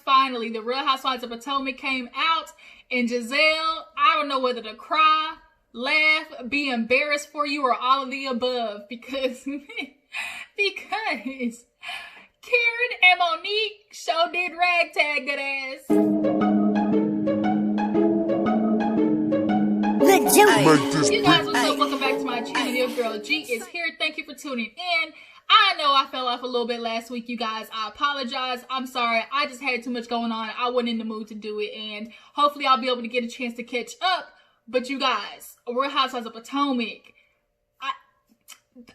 finally, the Real Housewives of Potomac came out, and Gizelle, I don't know whether to cry, laugh, be embarrassed for you, or all of the above, because Karen and Monique sure did ragtag that ass. You guys, what's up? Welcome back to my channel. Your girl G is here. Thank you for tuning in. I know I fell off a little bit last week, you guys. I apologize. I'm sorry. I just had too much going on. I wasn't in the mood to do it, and hopefully I'll be able to get a chance to catch up. But you guys, Real Housewives of Potomac,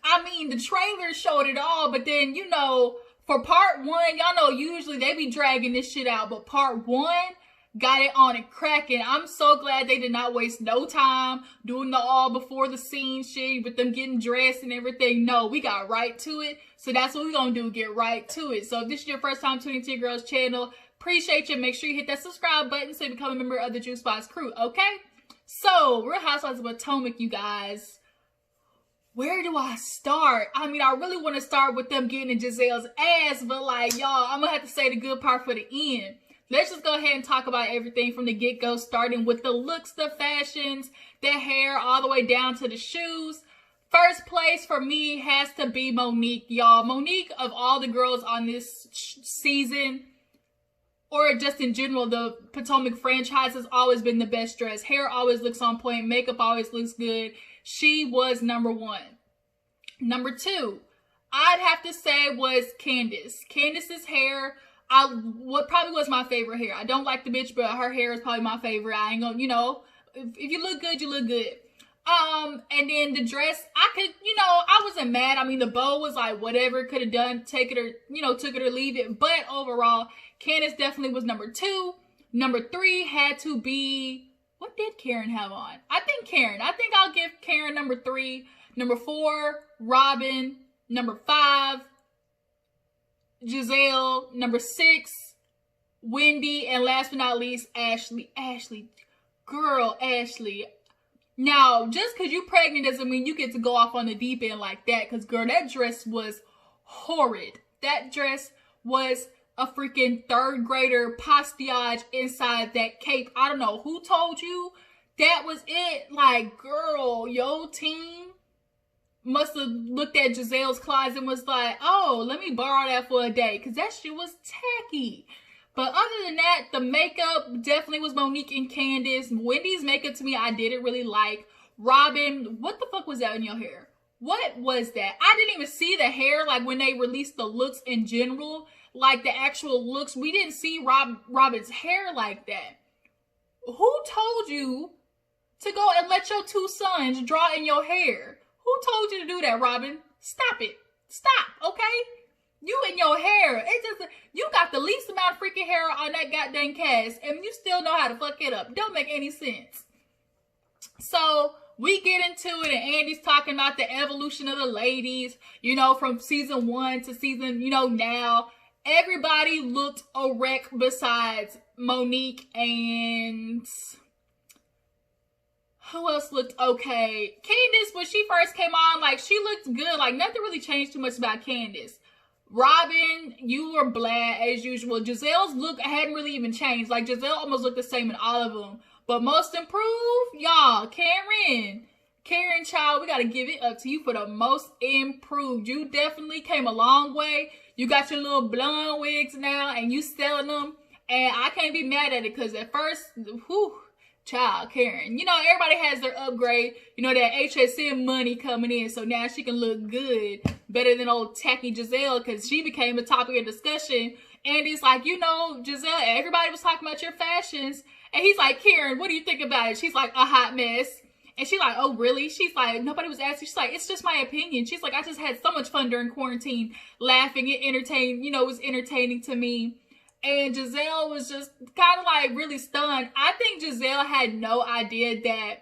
I mean, the trailer showed it all, but then, you know, for part one, y'all know usually they be dragging this shit out, but part one got it on and cracking. I'm so glad they did not waste no time doing the all before the scene shit with them getting dressed and everything. No, we got right to it. So that's what we're gonna do, get right to it. So if this is your first time tuning to your girl's channel, appreciate you. Make sure you hit that subscribe button so you become a member of the Juice Box crew, okay? So, Real Housewives of Potomac, you guys. Where do I start? I mean, I really want to start with them getting in Gizelle's ass, but like, y'all, I'm gonna have to say the good part for the end. Let's just go ahead and talk about everything from the get-go, starting with the looks, the fashions, the hair, all the way down to the shoes. First place for me has to be Monique, y'all. Monique, of all the girls on this season, or just in general, the Potomac franchise has always been the best dressed. Hair always looks on point. Makeup always looks good. She was number one. Number two, I'd have to say was Candace. Candace's hair, what probably was my favorite hair. I don't like the bitch, but her hair is probably my favorite. I ain't gonna, you know, if you look good, you look good. And then the dress, I could, you know, I wasn't mad. I mean, the bow was like, whatever, could have done, take it or, you know, took it or leave it. But overall, Candace definitely was number two. Number three had to be, what did Karen have on? I think I'll give Karen number three. Number four, Robin. Number five, Gizelle. Number six, Wendy. And last but not least, Ashley. Girl, Ashley. Now, just because you're pregnant doesn't mean you get to go off on the deep end like that. Because, girl, that dress was horrid. That dress was a freaking third grader pastiage inside that cape. I don't know who told you that was it. Like, girl, your team must have looked at Gizelle's closet and was like, oh, let me borrow that for a day. Because that shit was tacky. But other than that, the makeup definitely was Monique and Candace. Wendy's makeup to me, I didn't really like. Robin, what the fuck was that in your hair? What was that? I didn't even see the hair, like when they released the looks in general. Like the actual looks, we didn't see Robin's hair like that. Who told you to go and let your two sons draw in your hair? Who told you to do that, Robin? Stop it. Stop, okay? You and your hair. It's just, you got the least amount of freaking hair on that goddamn cast, and you still know how to fuck it up. Don't make any sense. So we get into it, and Andy's talking about the evolution of the ladies, you know, from season 1 to season, you know, now. Everybody looked a wreck besides Monique, and who else looked okay? Candace, when she first came on, like, she looked good. Like, nothing really changed too much about Candace. Robin, you were bland as usual. Gizelle's look hadn't really even changed. Like, Gizelle almost looked the same in all of them. But most improved, y'all, Karen, child, we got to give it up to you for the most improved. You definitely came a long way. You got your little blonde wigs now, and you selling them. And I can't be mad at it, because at first, whew, child, Karen. You know, everybody has their upgrade. You know, that HSN money coming in. So now she can look good. Better than old tacky Gizelle, because she became a topic of discussion. And he's like, you know, Gizelle, everybody was talking about your fashions. And he's like, Karen, what do you think about it? She's like, a hot mess. And she's like, oh, really? She's like, nobody was asking. She's like, it's just my opinion. She's like, I just had so much fun during quarantine, laughing and entertaining. You know, it was entertaining to me. And Gizelle was just kind of like really stunned. I think Gizelle had no idea that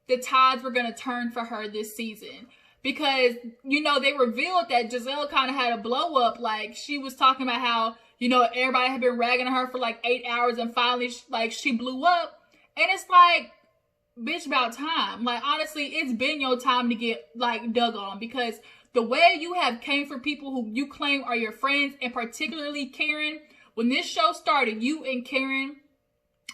the tides were going to turn for her this season. Because, you know, they revealed that Gizelle kind of had a blow up. Like, she was talking about how, you know, everybody had been ragging on her for like 8 hours, and finally, like, she blew up. And it's like, bitch, about time. Like, honestly, it's been your time to get, like, dug on. Because the way you have came for people who you claim are your friends, and particularly Karen, when this show started, you and Karen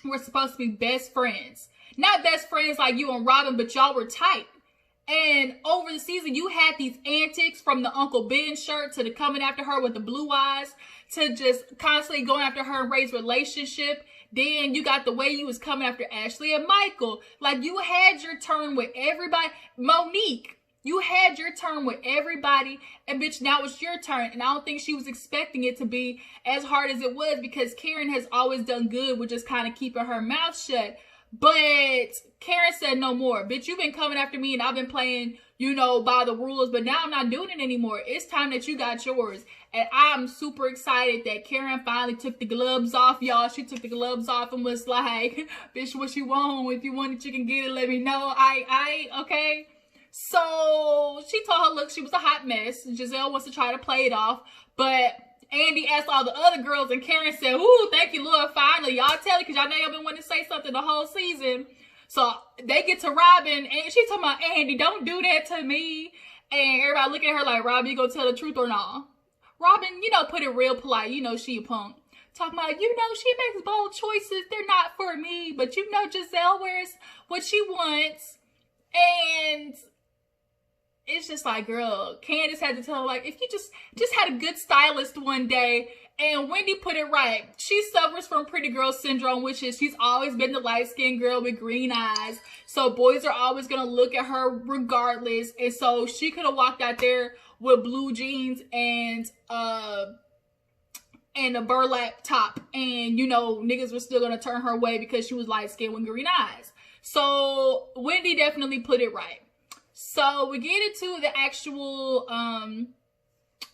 were supposed to be best friends. Not best friends like you and Robin, but y'all were tight. And over the season, you had these antics, from the Uncle Ben shirt to the coming after her with the blue eyes to just constantly going after her and Ray's relationship. Then you got the way you was coming after Ashley and Michael. Like, you had your turn with everybody. Monique, you had your turn with everybody. And bitch, now it's your turn. And I don't think she was expecting it to be as hard as it was, because Karen has always done good with just kind of keeping her mouth shut. But Karen said no more. Bitch, you've been coming after me and I've been playing, you know, by the rules, but now I'm not doing it anymore. It's time that you got yours. And I'm super excited that Karen finally took the gloves off, y'all. She took the gloves off and was like, bitch, what you want? If you want it, you can get it. Let me know. Okay. So she told her, look, she was a hot mess. Gizelle wants to try to play it off, but Andy asked all the other girls, and Karen said, ooh, thank you, Lord, finally. Y'all tell it, because y'all know y'all been wanting to say something the whole season. So they get to Robin, and she talking about, Andy, don't do that to me. And everybody looking at her like, Robin, you gonna tell the truth or not? Robin, you know, put it real polite. You know she a punk. Talking about, you know, she makes bold choices. They're not for me. But you know Gizelle wears what she wants. And it's just like, girl, Candace had to tell her, like, if you just had a good stylist one day. And Wendy put it right. She suffers from pretty girl syndrome, which is she's always been the light-skinned girl with green eyes. So boys are always going to look at her regardless. And so she could have walked out there with blue jeans and a burlap top. And, you know, niggas were still going to turn her way because she was light-skinned with green eyes. So Wendy definitely put it right. So we get into the actual,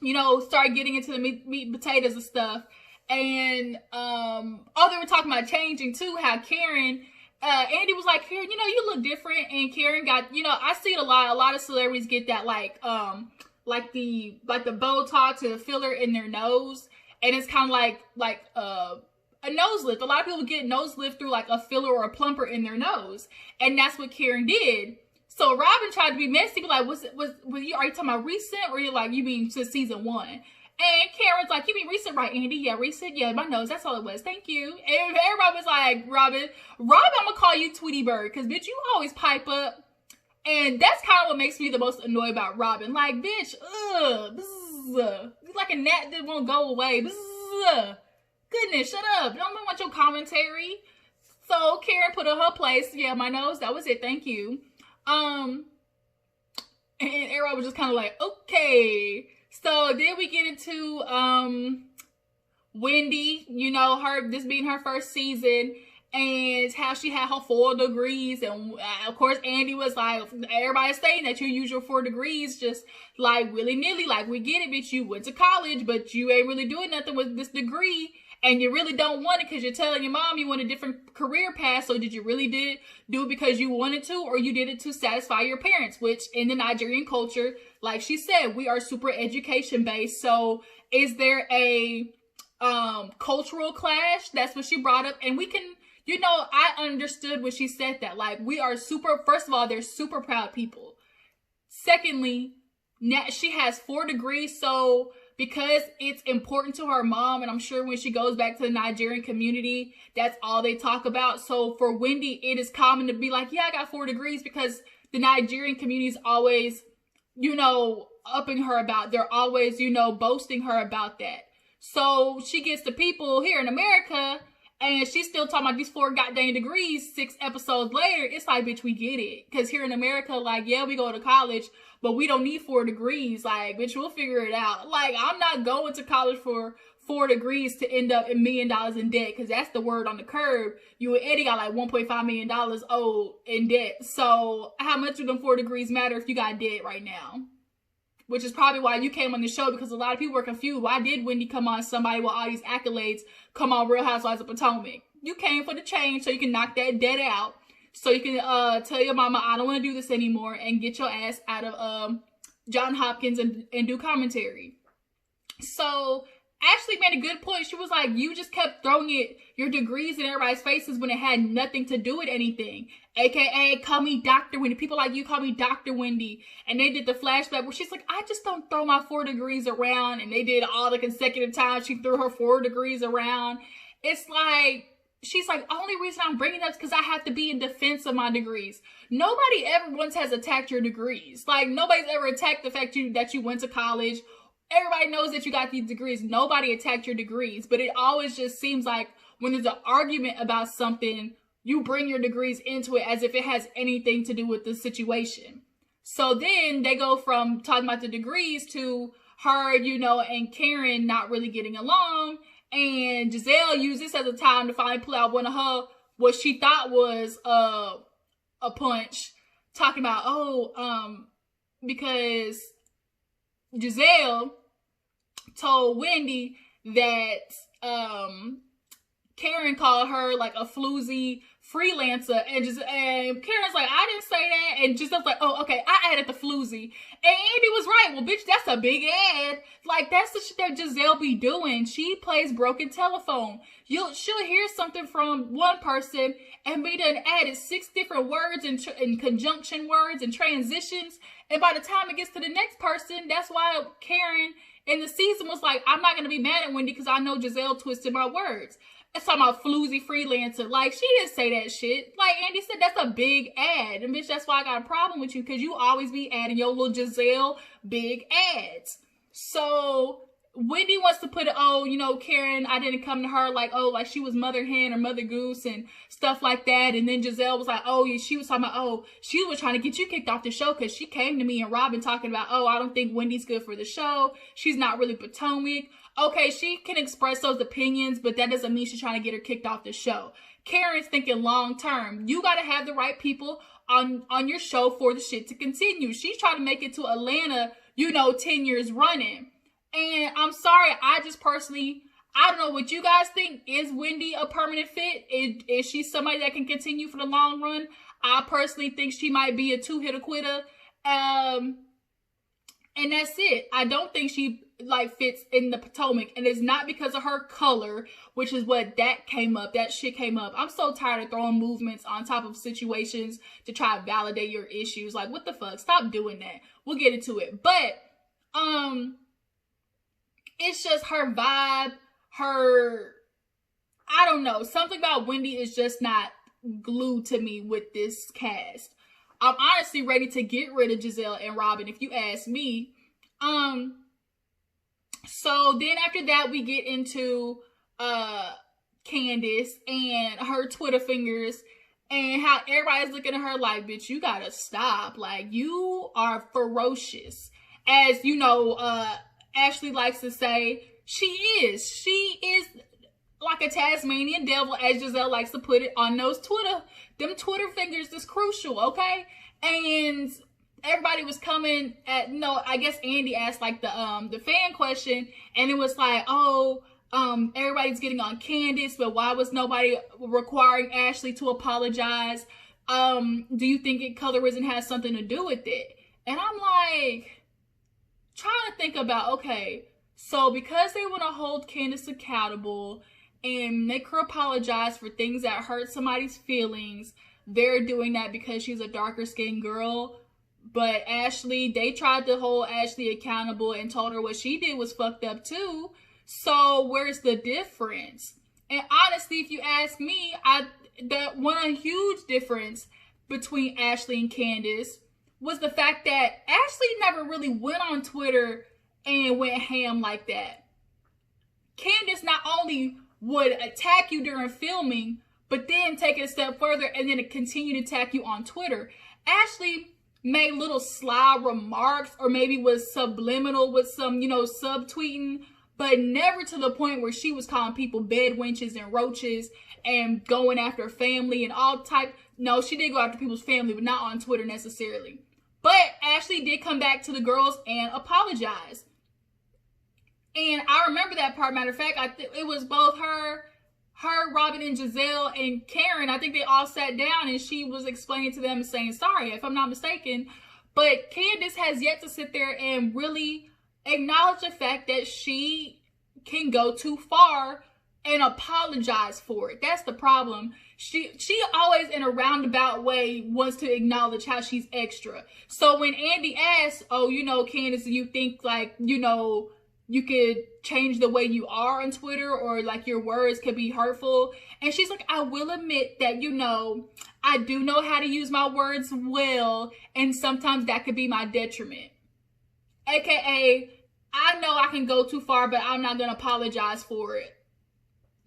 you know, start getting into the meat and potatoes and stuff. And, oh, they were talking about changing too, how Karen, Andy was like, Karen, you know, you look different. And Karen got, you know, I see it a lot of celebrities get that, like the Botox or the filler in their nose. And it's kind of like a nose lift. A lot of people get nose lift through like a filler or a plumper in their nose. And that's what Karen did. So Robin tried to be messy, be like, are you talking about recent, or you mean to season 1? And Karen's like, you mean recent, right, Andy? Yeah, recent. Yeah, my nose. That's all it was. Thank you. And everybody was like, Robin, I'm gonna call you Tweety Bird, because bitch, you always pipe up. And that's kind of what makes me the most annoyed about Robin. Like, bitch, bzz, like a gnat that won't go away. Bzz. Goodness, shut up. Don't want your commentary. So Karen put in her place. Yeah, my nose. That was it. Thank you. And everyone was just kind of like, okay. So then we get into Wendy, you know, this being her first season, and how she had her 4 degrees. And of course Andy was like, everybody's saying that you use your 4 degrees just like willy-nilly, like, we get it, bitch, you went to college, but you ain't really doing nothing with this degree. And you really don't want it because you're telling your mom you want a different career path. So did you really do it because you wanted to, or you did it to satisfy your parents? Which in the Nigerian culture, like she said, we are super education based. So is there a cultural clash? That's what she brought up. And we can, you know, I understood when she said that. Like, we are first of all, they're super proud people. Secondly, she has 4 degrees. So because it's important to her mom, and I'm sure when she goes back to the Nigerian community, that's all they talk about. So for Wendy, it is common to be like, yeah, I got 4 degrees, because the Nigerian community is always, you know, upping her about, they're always, you know, boasting her about that. So she gets the people here in America, and she's still talking about these 4 goddamn degrees 6 episodes later. It's like, bitch, we get it. Because here in America, like, yeah, we go to college, but we don't need 4 degrees. Like, bitch, we'll figure it out. Like, I'm not going to college for 4 degrees to end up $1 million in debt, because that's the word on the curb. You and Eddie got like $1.5 million owed in debt. So how much do them 4 degrees matter if you got debt right now? Which is probably why you came on the show, because a lot of people were confused. Why did Wendy come on somebody with all these accolades, come on Real Housewives of Potomac? You came for the change so you can knock that debt out. So you can tell your mama, I don't want to do this anymore, and get your ass out of John Hopkins and do commentary. So Ashley made a good point. She was like, you just kept throwing your degrees in everybody's faces when it had nothing to do with anything. AKA, call me Dr. Wendy. People like you call me Dr. Wendy. And they did the flashback where she's like, I just don't throw my 4 degrees around. And they did all the consecutive times she threw her 4 degrees around. It's like, she's like, only reason I'm bringing that is because I have to be in defense of my degrees. Nobody ever once has attacked your degrees. Like, nobody's ever attacked the fact that you went to college. Everybody knows that you got these degrees. Nobody attacked your degrees. But it always just seems like when there's an argument about something, you bring your degrees into it as if it has anything to do with the situation. So then they go from talking about the degrees to her, you know, and Karen not really getting along. And Gizelle used this as a time to finally pull out one of her, what she thought was a punch. Talking about, because Gizelle told Wendy that Karen called her like a floozy freelancer, and Karen's like, I didn't say that, and Giselle's like, oh, okay, I added the floozy, and Andy was right. Well, bitch, that's a big ad. Like, that's the shit that Gizelle be doing. She plays broken telephone. She'll hear something from one person and be done added 6 different words and conjunction words and transitions, and by the time it gets to the next person, that's why Karen in the season was like, I'm not going to be mad at Wendy because I know Gizelle twisted my words. It's talking about floozy freelancer. Like, she didn't say that shit. Like Andy said, that's a big ad. And bitch, that's why I got a problem with you, because you always be adding your little Gizelle big ads. So Wendy wants to put, oh, you know, Karen, I didn't come to her like, oh, like she was mother hen or mother goose and stuff like that. And then Gizelle was like, oh, she was talking about, oh, she was trying to get you kicked off the show because she came to me and Robin talking about, oh, I don't think Wendy's good for the show. She's not really Potomac. Okay, she can express those opinions, but that doesn't mean she's trying to get her kicked off the show. Karen's thinking long term. You got to have the right people on your show for the shit to continue. She's trying to make it to Atlanta, you know, 10 years running. And I'm sorry, I just personally, I don't know what you guys think. Is Wendy a permanent fit? Is she somebody that can continue for the long run? I personally think she might be a 2-hitter quitter. And that's it. I don't think she like fits in the Potomac, and it's not because of her color, which is what that shit came up. I'm so tired of throwing movements on top of situations to try to validate your issues. Like, what the fuck? Stop doing that. We'll get into it. But it's just her vibe, I don't know, something about Wendy is just not glued to me with this cast. I'm honestly ready to get rid of Gizelle and Robin, if you ask me. So then after that, we get into Candace and her Twitter fingers and how everybody's looking at her like, bitch, you gotta stop. Like, you are ferocious. As you know, Ashley likes to say, she is like a Tasmanian devil, as Gizelle likes to put it on those them Twitter fingers is crucial, okay? And everybody was coming at, I guess Andy asked like the fan question, and it was like, oh, everybody's getting on Candace, but why was nobody requiring Ashley to apologize? Do you think colorism has something to do with it? And I'm like, trying to think about, okay, so because they want to hold Candace accountable and make her apologize for things that hurt somebody's feelings, they're doing that because she's a darker skinned girl. But Ashley, they tried to hold Ashley accountable and told her what she did was fucked up too. So where's the difference? And honestly, if you ask me, a huge difference between Ashley and Candace was the fact that Ashley never really went on Twitter and went ham like that. Candace not only would attack you during filming, but then take it a step further and then continue to attack you on Twitter. Ashley made little sly remarks or maybe was subliminal with some, subtweeting, but never to the point where she was calling people bed wenches and roaches and going after family and all type. No, she did go after people's family, but not on Twitter necessarily. But Ashley did come back to the girls and apologize. And I remember that part. Matter of fact, it was both her, Robin, and Gizelle and Karen. I think they all sat down and she was explaining to them and saying sorry, if I'm not mistaken. But Candace has yet to sit there and really acknowledge the fact that she can go too far and apologize for it. That's the problem. She always in a roundabout way wants to acknowledge how she's extra. So when Andy asks, oh, you know, Candace, do you think like, you know, you could change the way you are on Twitter, or like your words could be hurtful? And she's like, I will admit that, you know, I do know how to use my words well, and sometimes that could be my detriment. AKA, I know I can go too far, but I'm not going to apologize for it.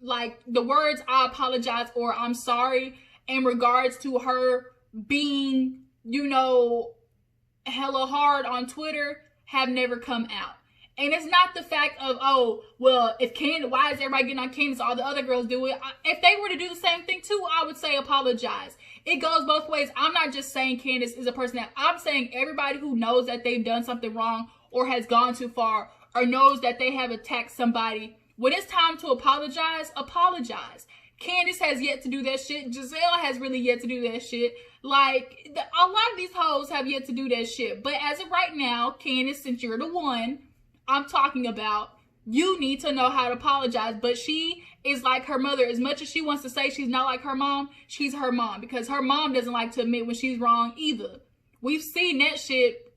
Like, the words I apologize or I'm sorry in regards to her being, you know, hella hard on Twitter have never come out. And it's not the fact of, oh, well, if Candace, why is everybody getting on Candace? All the other girls do it. If they were to do the same thing too, I would say apologize. It goes both ways. I'm not just saying Candace is a person that, I'm saying everybody who knows that they've done something wrong or has gone too far or knows that they have attacked somebody. When it's time to apologize, apologize. Candace has yet to do that shit. Gizelle has really yet to do that shit. Like, a lot of these hoes have yet to do that shit. But as of right now, Candace, since you're the one I'm talking about, you need to know how to apologize. But she is like her mother. As much as she wants to say she's not like her mom, she's her mom. Because her mom doesn't like to admit when she's wrong either. We've seen that shit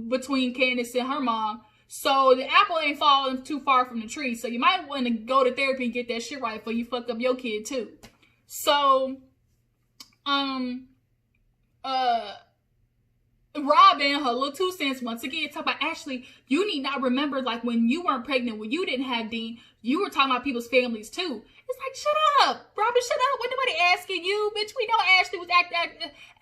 between Candace and her mom. So the apple ain't falling too far from the tree. So you might want to go to therapy and get that shit right before you fuck up your kid too. So, Robin, her little 2 cents, once again, talk about, Ashley, you need not remember, like, when you weren't pregnant, when you didn't have Dean, you were talking about people's families, too. It's like, shut up. Robin, shut up. What nobody asking you? Bitch, we know Ashley was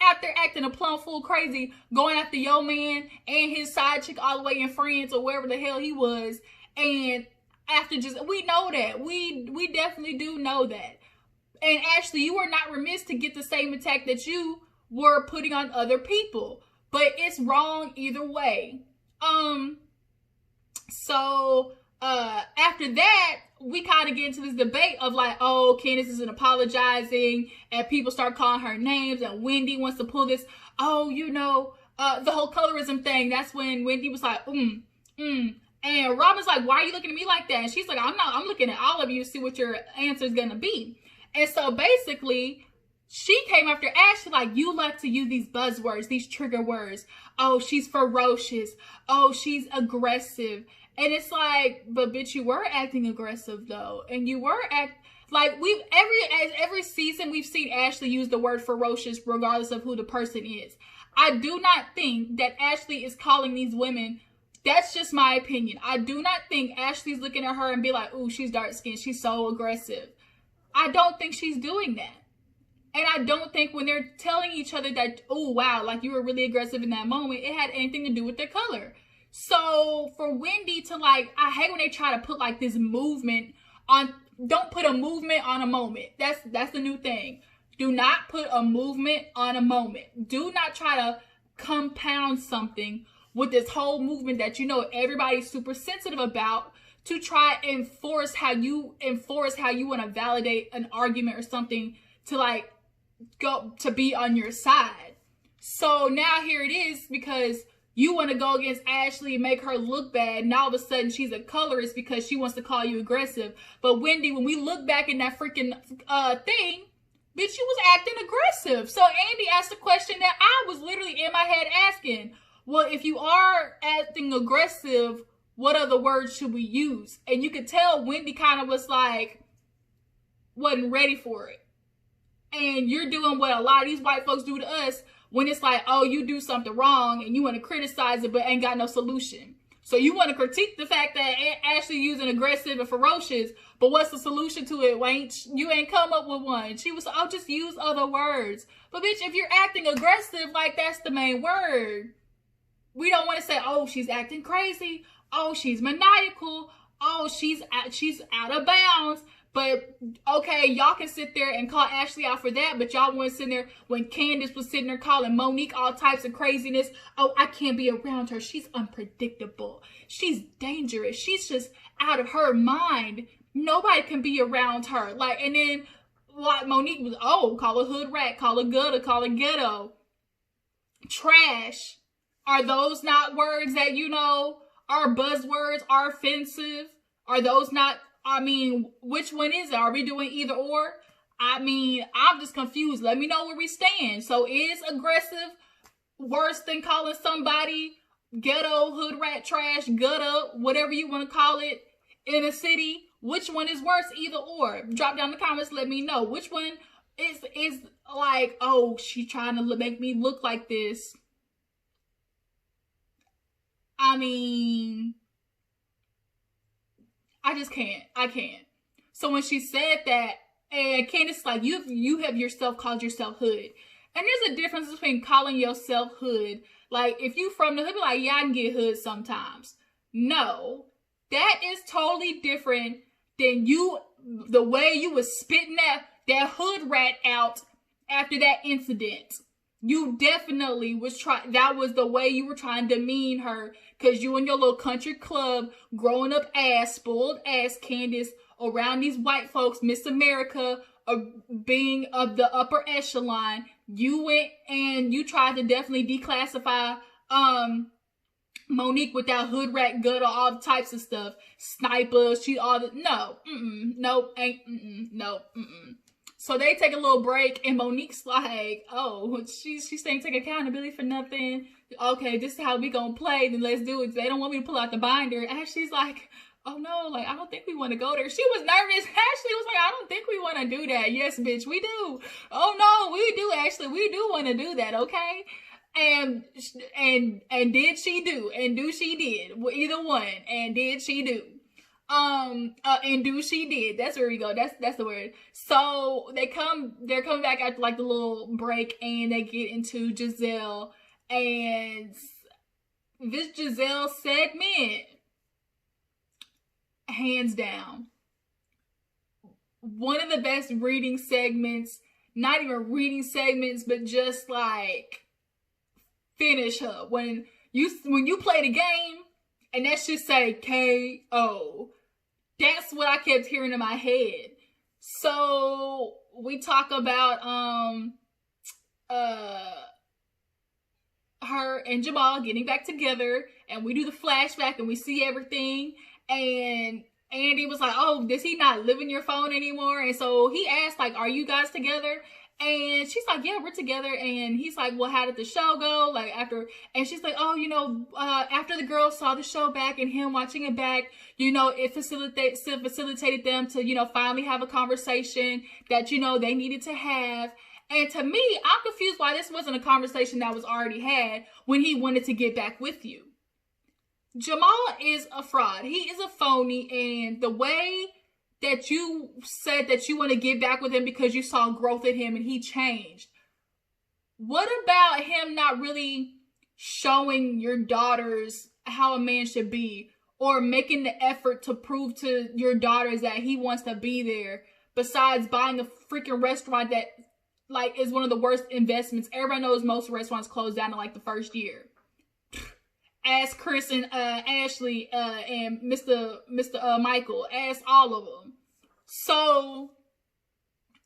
out there acting a plumb fool crazy, going after your man and his side chick all the way in France or wherever the hell he was. And after just, we know that. We definitely do know that. And Ashley, you were not remiss to get the same attack that you were putting on other people. But it's wrong either way. So after that, we kind of get into this debate of like, oh, Candace isn't apologizing, and people start calling her names, and Wendy wants to pull this, oh, you know, the whole colorism thing. That's when Wendy was like, and Robin's like, why are you looking at me like that? And she's like, I'm looking at all of you to see what your answer is gonna be. And so basically, she came after Ashley like, you like to use these buzzwords, these trigger words. Oh, she's ferocious. Oh, she's aggressive. And it's like, but bitch, you were acting aggressive though. And you were like, every season we've seen Ashley use the word ferocious regardless of who the person is. I do not think that Ashley is calling these women, that's just my opinion. I do not think Ashley's looking at her and be like, ooh, she's dark skinned, she's so aggressive. I don't think she's doing that. And I don't think when they're telling each other that, oh, wow, like you were really aggressive in that moment, it had anything to do with their color. So for Wendy to like, I hate when they try to put like this movement on, don't put a movement on a moment. That's the new thing. Do not put a movement on a moment. Do not try to compound something with this whole movement that you know everybody's super sensitive about to try and enforce how you want to validate an argument or something to like, go to be on your side. So now here it is, because you want to go against Ashley and make her look bad, and all of a sudden she's a colorist because she wants to call you aggressive. But Wendy, when we look back in that freaking thing, bitch, she was acting aggressive. So Andy asked a question that I was literally in my head asking. Well, if you are acting aggressive, what other words should we use? And you could tell Wendy kind of was like, wasn't ready for it. And you're doing what a lot of these white folks do to us when it's like, oh, you do something wrong and you want to criticize it but ain't got no solution. So you want to critique the fact that Ashley using aggressive and ferocious, but what's the solution to it? You ain't come up with one. She was, oh, just use other words. But bitch, if you're acting aggressive, like that's the main word. We don't want to say, oh, she's acting crazy. Oh, she's maniacal. Oh, she's out of bounds. But, okay, y'all can sit there and call Ashley out for that, but y'all weren't sitting there when Candace was sitting there calling Monique all types of craziness. Oh, I can't be around her. She's unpredictable. She's dangerous. She's just out of her mind. Nobody can be around her. Like, and then, like, Monique was, oh, call her hood rat, call her gutter, call her ghetto. Trash. Are those not words that, you know, are buzzwords, are offensive? Are those not, I mean, which one is it? Are we doing either or? I mean, I'm just confused. Let me know where we stand. So is aggressive worse than calling somebody ghetto, hood rat, trash, gutter, whatever you want to call it, in a city? Which one is worse? Either or. Drop down in the comments, let me know. Which one is like, oh, she trying to make me look like this. I mean, I just can't. I can't. So when she said that, and Candace, like, you have yourself called yourself hood. And there's a difference between calling yourself hood. Like, if you from the hood, be like, yeah, I can get hood sometimes. No. That is totally different than the way you was spitting that hood rat out after that incident. You definitely that was the way you were trying to demean her, because you in your little country club, growing up spoiled ass Candace, around these white folks, Miss America, being of the upper echelon. You went and you tried to definitely declassify Monique with that hood rat gutter, all the types of stuff. Snipers, nope. So they take a little break, and Monique's like, oh, she's saying take accountability for nothing. Okay, this is how we gonna play, then let's do it. They don't want me to pull out the binder. And she's like, oh no, like, I don't think we want to go there. She was nervous. Ashley was like, I don't think we want to do that. Yes, bitch, we do. Oh no, we do, Ashley. We do want to do that, okay? And did she do? And do she did? Well, either one. And did she do? And do she did. That's where we go. That's the word. So they're coming back after like the little break, and they get into Gizelle. And this Gizelle segment, hands down, one of the best reading segments. Not even reading segments, but just like finish her. When you play the game and that shit say KO, that's what I kept hearing in my head. So we talk about her and Jamal getting back together, and we do the flashback and we see everything. And Andy was like, oh, does he not live in your phone anymore? And so he asked, like, are you guys together? And she's like, yeah, we're together. And he's like, well, how did the show go? Like, after, and she's like, oh, you know, after the girls saw the show back and him watching it back, you know, it facilitated them to, you know, finally have a conversation that, you know, they needed to have. And to me, I'm confused why this wasn't a conversation that was already had when he wanted to get back with you. Jamal is a fraud. He is a phony. And the way that you said that you want to get back with him because you saw growth in him and he changed. What about him not really showing your daughters how a man should be, or making the effort to prove to your daughters that he wants to be there, besides buying a freaking restaurant that like is one of the worst investments? Everybody knows most restaurants close down in like the first year. Ask Chris and Ashley and Mr. Michael. Ask all of them. So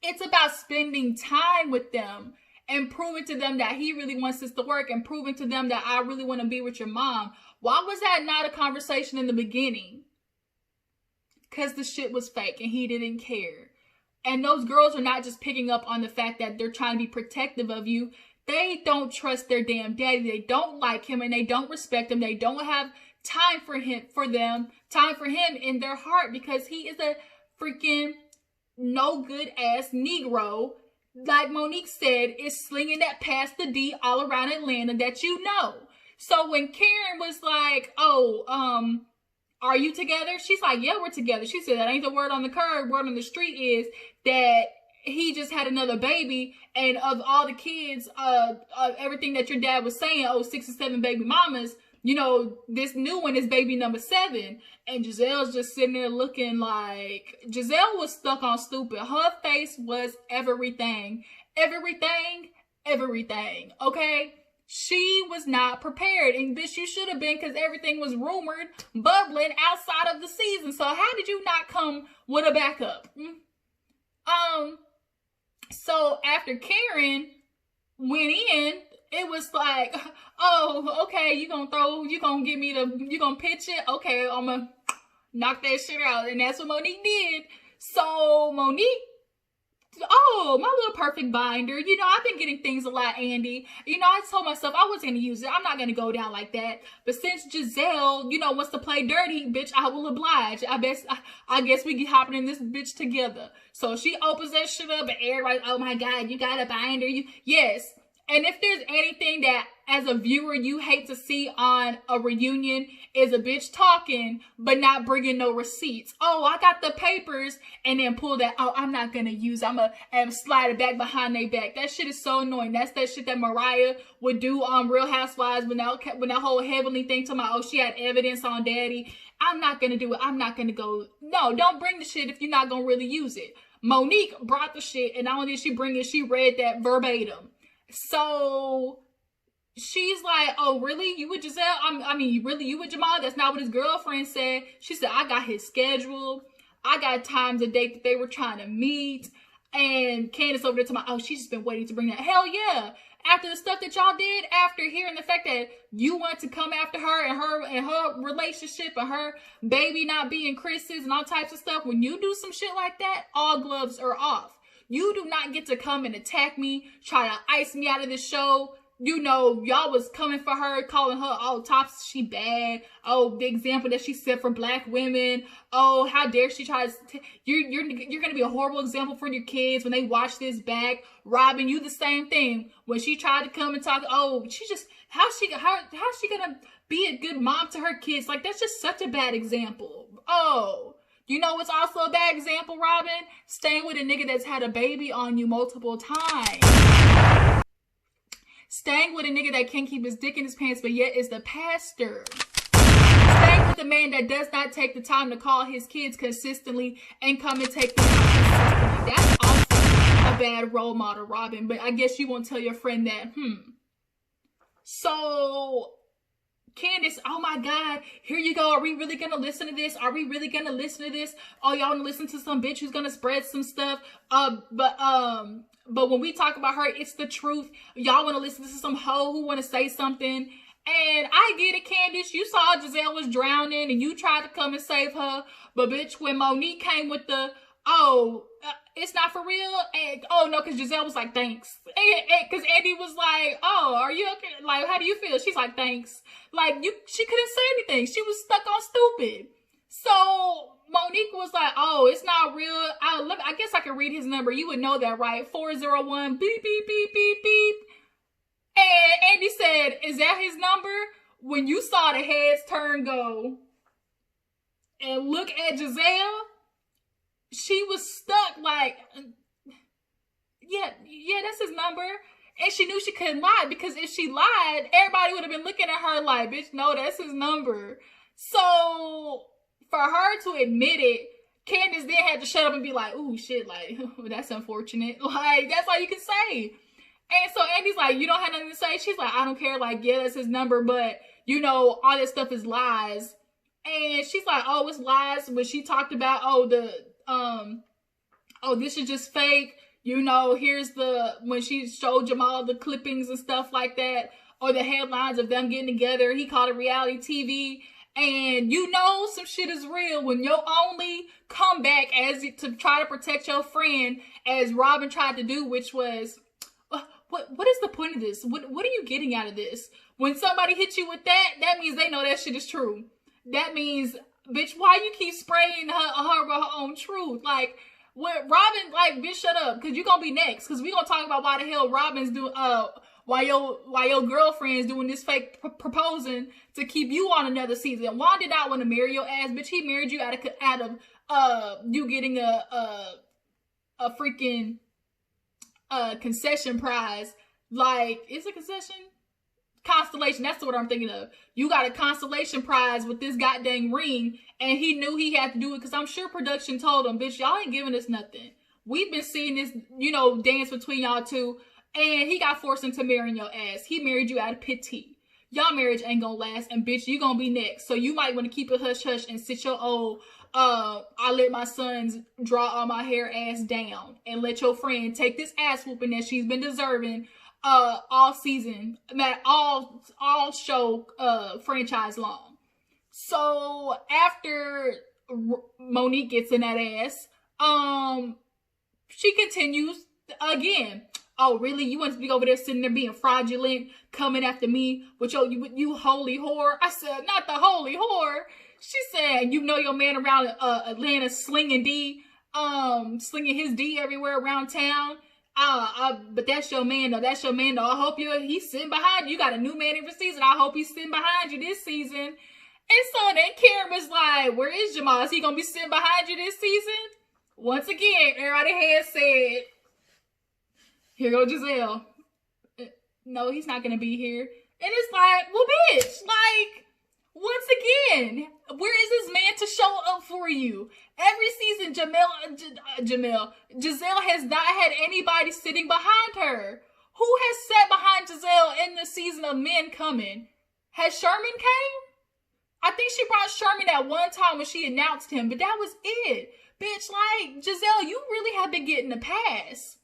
it's about spending time with them and proving to them that he really wants this to work, and proving to them that I really want to be with your mom. Why was that not a conversation in the beginning? Because the shit was fake and he didn't care. And those girls are not just picking up on the fact that they're trying to be protective of you. They don't trust their damn daddy. They don't like him and they don't respect him. They don't have time for him in their heart, because he is a freaking no good ass Negro. Like Monique said, is slinging that past the D all around Atlanta that you know. So when Karen was like, oh, are you together? She's like, yeah, we're together. She said, that ain't the word on the curb. Word on the street is that he just had another baby, and of all the kids, everything that your dad was saying, 6 or 7 baby mamas, you know, this new one is baby number 7. And Gizelle's just sitting there looking like, Gizelle was stuck on stupid. Her face was everything, okay? She was not prepared, and bitch, you should have been, because everything was rumored, bubbling outside of the season. So how did you not come with a backup? So after Karen went in, it was like, oh, okay, you gonna pitch it? Okay, Knock that shit out. And that's what Monique did. So Monique, oh, my little perfect binder. You know, I've been getting things a lot, Andy. You know, I told myself I wasn't going to use it. I'm not going to go down like that. But since Gizelle, you know, wants to play dirty, bitch, I will oblige. I guess we get hopping in this bitch together. So she opens that shit up and everybody's, oh my God, you got a binder. Yes. And if there's anything that, as a viewer, you hate to see on a reunion, is a bitch talking, but not bringing no receipts. Oh, I got the papers, and then pull that, oh, I'm not going to use it. I'm going to slide it back behind their back. That shit is so annoying. That's that shit that Mariah would do on Real Housewives when that whole heavenly thing to my, oh, she had evidence on daddy. I'm not going to do it. I'm not going to go. No, don't bring the shit if you're not going to really use it. Monique brought the shit, and not only did she bring it, she read that verbatim. So she's like, oh, really? You with Gizelle? I mean, really, you with Jamal? That's not what his girlfriend said. She said, I got his schedule. I got times and date that they were trying to meet. And Candace over there to my, oh, she's just been waiting to bring that. Hell yeah. After the stuff that y'all did, after hearing the fact that you want to come after her and her relationship and her baby not being Chris's and all types of stuff, when you do some shit like that, all gloves are off. You do not get to come and attack me, try to ice me out of the show. You know, y'all was coming for her, calling her all tops, she bad. Oh, the example that she set for black women. Oh, how dare she try to, you're going to be a horrible example for your kids when they watch this back. Robin, you the same thing. When she tried to come and talk, oh, she just, how's she going to be a good mom to her kids? Like, that's just such a bad example. Oh. You know what's also a bad example, Robin? Staying with a nigga that's had a baby on you multiple times. Staying with a nigga that can't keep his dick in his pants, but yet is the pastor. Staying with a man that does not take the time to call his kids consistently and come and take them out consistently. That's also a bad role model, Robin. But I guess you won't tell your friend that. So Candace, oh my God, here you go. Are we really going to listen to this? Are we really going to listen to this? Oh, y'all want to listen to some bitch who's going to spread some stuff. But when we talk about her, it's the truth. Y'all want to listen to some hoe who want to say something. And I get it, Candace. You saw Gizelle was drowning and you tried to come and save her. But bitch, when Monique came with the, it's not for real. And oh no, because Gizelle was like, thanks. Because Andy was like, oh, are you okay? Like, how do you feel? She's like, thanks. Like, she couldn't say anything. She was stuck on stupid. So Monique was like, oh, it's not real. I guess I can read his number. You would know that, right? 401 beep, beep, beep, beep, beep. And Andy said, is that his number? When you saw the heads turn go and look at Gizelle, she was stuck like, yeah, that's his number. And she knew she couldn't lie, because if she lied, everybody would have been looking at her like, bitch, no, that's his number. So for her to admit it, Candace then had to shut up and be like, ooh, shit, like, that's unfortunate. Like, that's all you can say. And so Andy's like, you don't have nothing to say? She's like, I don't care. Like, yeah, that's his number, but, you know, all this stuff is lies. And she's like, oh, it's lies. When she talked about, this is just fake. You know, here's when she showed Jamal the clippings and stuff like that, or the headlines of them getting together. He called it reality TV. And you know some shit is real when your only comeback to try to protect your friend, as Robin tried to do, which was, what is the point of this? What are you getting out of this? When somebody hits you with that means they know that shit is true. That means, bitch, why you keep spraying her own truth? Like, what Robin, like, bitch, shut up, because you're gonna be next, because we gonna talk about why the hell Robin's doing, why your girlfriend's doing this fake proposing to keep you on another season. Juan did not want to marry your ass, bitch. He married you out of you getting a freaking concession prize. Like, it's a concession? Constellation, that's what I'm thinking of. You got a constellation prize with this goddamn ring, and he knew he had to do it, because I'm sure production told him, bitch, y'all ain't giving us nothing. We've been seeing this, you know, dance between y'all two, and he got forced into marrying your ass. He married you out of pity. Y'all marriage ain't gonna last, and bitch, you gonna be next. So you might want to keep it hush-hush and sit your old, I let my sons draw all my hair ass down, and let your friend take this ass whooping that she's been deserving all season, that all show franchise long. So after Monique gets in that ass. She continues again. Oh, really? You want to be over there sitting there being fraudulent, coming after me with you holy whore? I said, not the holy whore. She said, you know your man around Atlanta slinging slinging his D everywhere around town. But that's your man though. That's your man though. I hope he's sitting behind you. You got a new man every season. I hope he's sitting behind you this season. And so then Karen was like, where is Jamal? Is he gonna be sitting behind you this season? Once again, everybody had said, here go Gizelle. No, he's not gonna be here. And it's like, well, bitch, like, once again, where is this man to show up for you? Every season, Gizelle has not had anybody sitting behind her. Who has sat behind Gizelle in the season of Men Coming? Has Sherman came? I think she brought Sherman that one time when she announced him, but that was it. Bitch, like, Gizelle, you really have been getting a pass.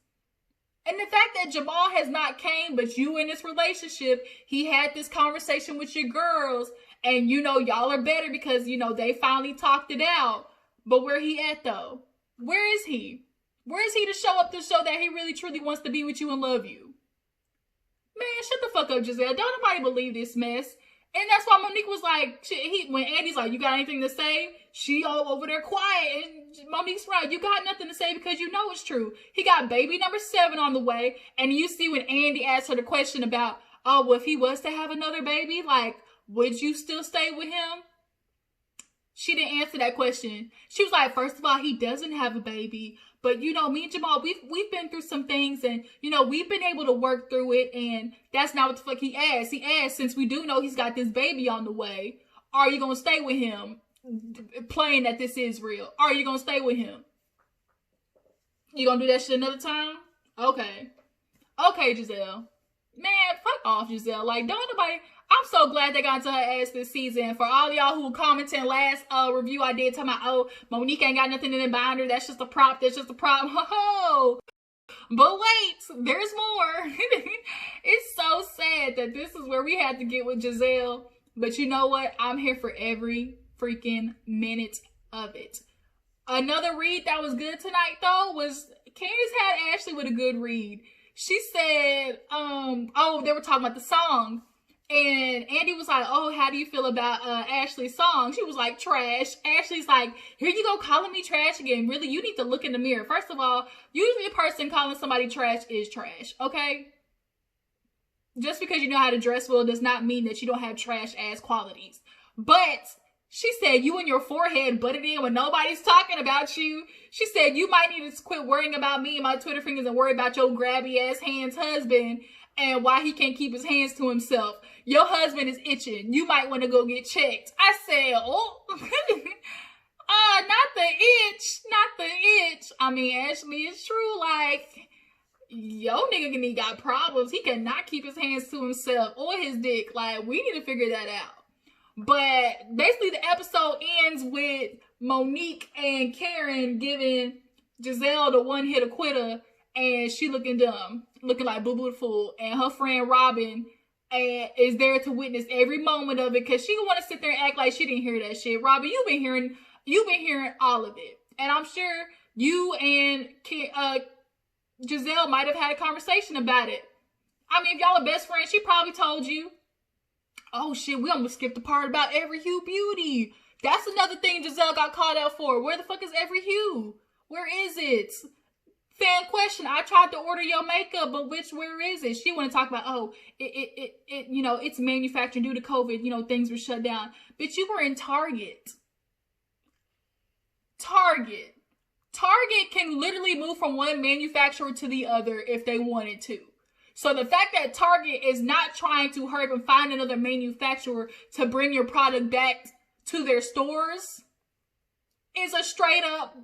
And the fact that Jamal has not came, but you in this relationship, he had this conversation with your girls, and you know, y'all are better because, you know, they finally talked it out. But where he at though? Where is he? Where is he to show up to show that he really truly wants to be with you and love you? Man, shut the fuck up, Gizelle. Don't nobody believe this mess. And that's why Monique was like, when Andy's like, you got anything to say? She all over there quiet. And Monique's right. You got nothing to say because you know it's true. He got baby number 7 on the way. And you see when Andy asked her the question about, oh, well, if he was to have another baby, like, would you still stay with him? She didn't answer that question. She was like, first of all, he doesn't have a baby. But, you know, me and Jamal, we've been through some things and, you know, we've been able to work through it. And that's not what the fuck he asked. He asked, since we do know he's got this baby on the way, are you going to stay with him? Playing that this is real. Are you going to stay with him? You going to do that shit another time? Okay. Okay, Gizelle. Man, fuck off, Gizelle. Like, don't nobody... I'm so glad they got into her ass this season. For all y'all who commented last review I did talking about, oh, Monique ain't got nothing in the binder. That's just a prop. That's just a prop. Ho-ho. But wait, there's more. It's so sad that this is where we had to get with Gizelle. But you know what? I'm here for every freaking minute of it. Another read that was good tonight, though, was Candace had Ashley with a good read. She said, oh, they were talking about the song. And Andy was like, oh, how do you feel about Ashley's song? She was like, trash. Ashley's like, here you go calling me trash again. Really, you need to look in the mirror. First of all, usually a person calling somebody trash is trash, okay? Just because you know how to dress well does not mean that you don't have trash-ass qualities. But she said, you and your forehead butted in when nobody's talking about you. She said, you might need to quit worrying about me and my Twitter fingers and worry about your grabby-ass hands husband and why he can't keep his hands to himself. Your husband is itching. You might want to go get checked. I said, oh, not the itch. Not the itch. I mean, Ashley, it's true. Like, yo nigga got problems. He cannot keep his hands to himself or his dick. Like, we need to figure that out. But basically the episode ends with Monique and Karen giving Gizelle the one-hit quitter, and she looking dumb, looking like Boo Boo the Fool. And her friend Robin is there to witness every moment of it because she want to sit there and act like she didn't hear that shit. Robin, you've been hearing all of it, and I'm sure you and Gizelle might have had a conversation about it. I mean, if y'all are best friends, she probably told you. Oh shit, we almost skipped the part about Every Hue Beauty. That's another thing Gizelle got called out for. Where the fuck is Every Hue? Where is it? Fan question. I tried to order your makeup, but where is it? She want to talk about, oh, it you know, it's manufacturing due to COVID. You know, things were shut down. Bitch, you were in Target. Target can literally move from one manufacturer to the other if they wanted to. So the fact that Target is not trying to hurry up and find another manufacturer to bring your product back to their stores is a straight up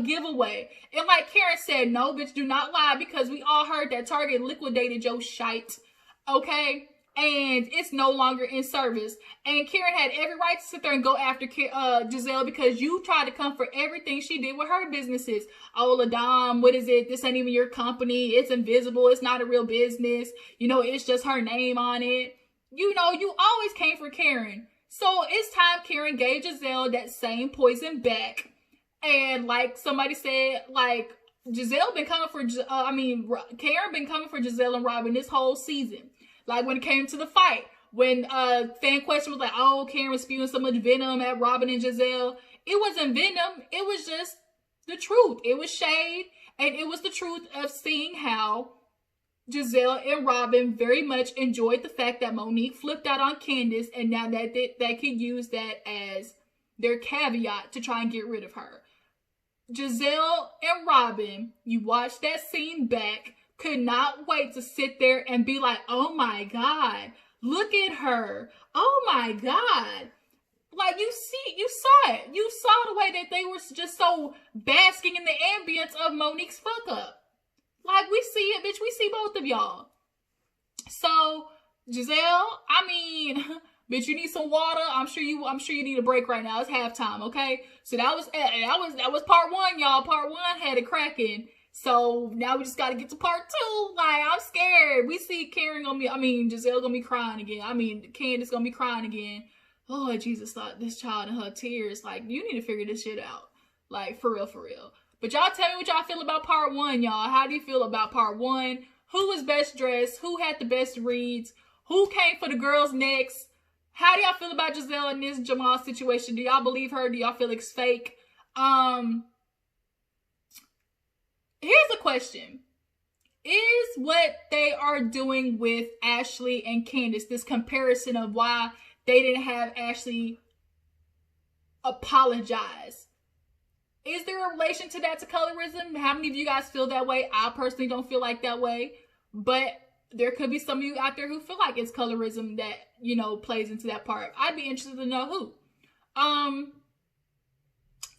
giveaway. And like Karen said, no, bitch, do not lie, because we all heard that Target liquidated your shite, okay? And it's no longer in service. And Karen had every right to sit there and go after Gizelle because you tried to come for everything she did with her businesses. Oh, LaDom, what is it? This ain't even your company. It's invisible. It's not a real business. You know, it's just her name on it. You know, you always came for Karen. So it's time Karen gave Gizelle that same poison back. And like somebody said, like Gizelle been coming for, Karen been coming for Gizelle and Robin this whole season. Like when it came to the fight, when fan question was like, oh, Karen was spewing so much venom at Robin and Gizelle. It wasn't venom. It was just the truth. It was shade. And it was the truth of seeing how Gizelle and Robin very much enjoyed the fact that Monique flipped out on Candace, and now that they could use that as their caveat to try and get rid of her. Giselle and Robin, you watch that scene back, could not wait to sit there and be like, oh my God, look at her. Oh my God. Like, you saw it. You saw the way that they were just so basking in the ambience of Monique's fuck up. Like, we see it, bitch. We see both of y'all. So, Gizelle, bitch, you need some water. I'm sure you need a break right now. It's halftime, okay? So that was part one, y'all. Part one had it cracking. So now we just gotta get to part two. Like, I'm scared. We see Karen Gizelle gonna be crying again. Candace gonna be crying again. Oh, Jesus, thought this child and her tears. Like, you need to figure this shit out. Like, for real, for real. But y'all tell me what y'all feel about part one, y'all. How do you feel about part one? Who was best dressed? Who had the best reads? Who came for the girls next? How do y'all feel about Gizelle in this Jamal situation? Do y'all believe her? Do y'all feel it's fake? Here's a question. Is what they are doing with Ashley and Candace, this comparison of why they didn't have Ashley apologize, is there a relation to that, to colorism? How many of you guys feel that way? I personally don't feel like that way, but there could be some of you out there who feel like it's colorism that, you know, plays into that part. I'd be interested to know who.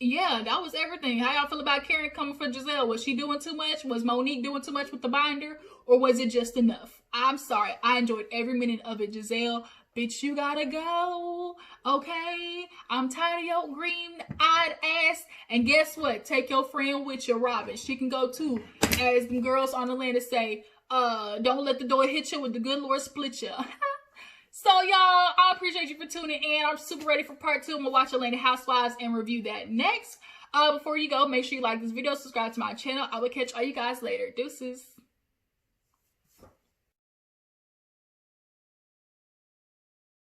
Yeah, that was everything. How y'all feel about Karen coming for Gizelle? Was she doing too much? Was Monique doing too much with the binder? Or was it just enough? I'm sorry. I enjoyed every minute of it. Gizelle, bitch, you gotta go. Okay? I'm tired of your green-eyed ass. And guess what? Take your friend with you, Robin. She can go too. As the girls on the land to say, don't let the door hit you with the good Lord split you. So, y'all, I appreciate you for tuning in. I'm super ready for part two. I'm going to watch Atlanta Housewives and review that next. Before you go, make sure you like this video, subscribe to my channel. I will catch all you guys later. Deuces.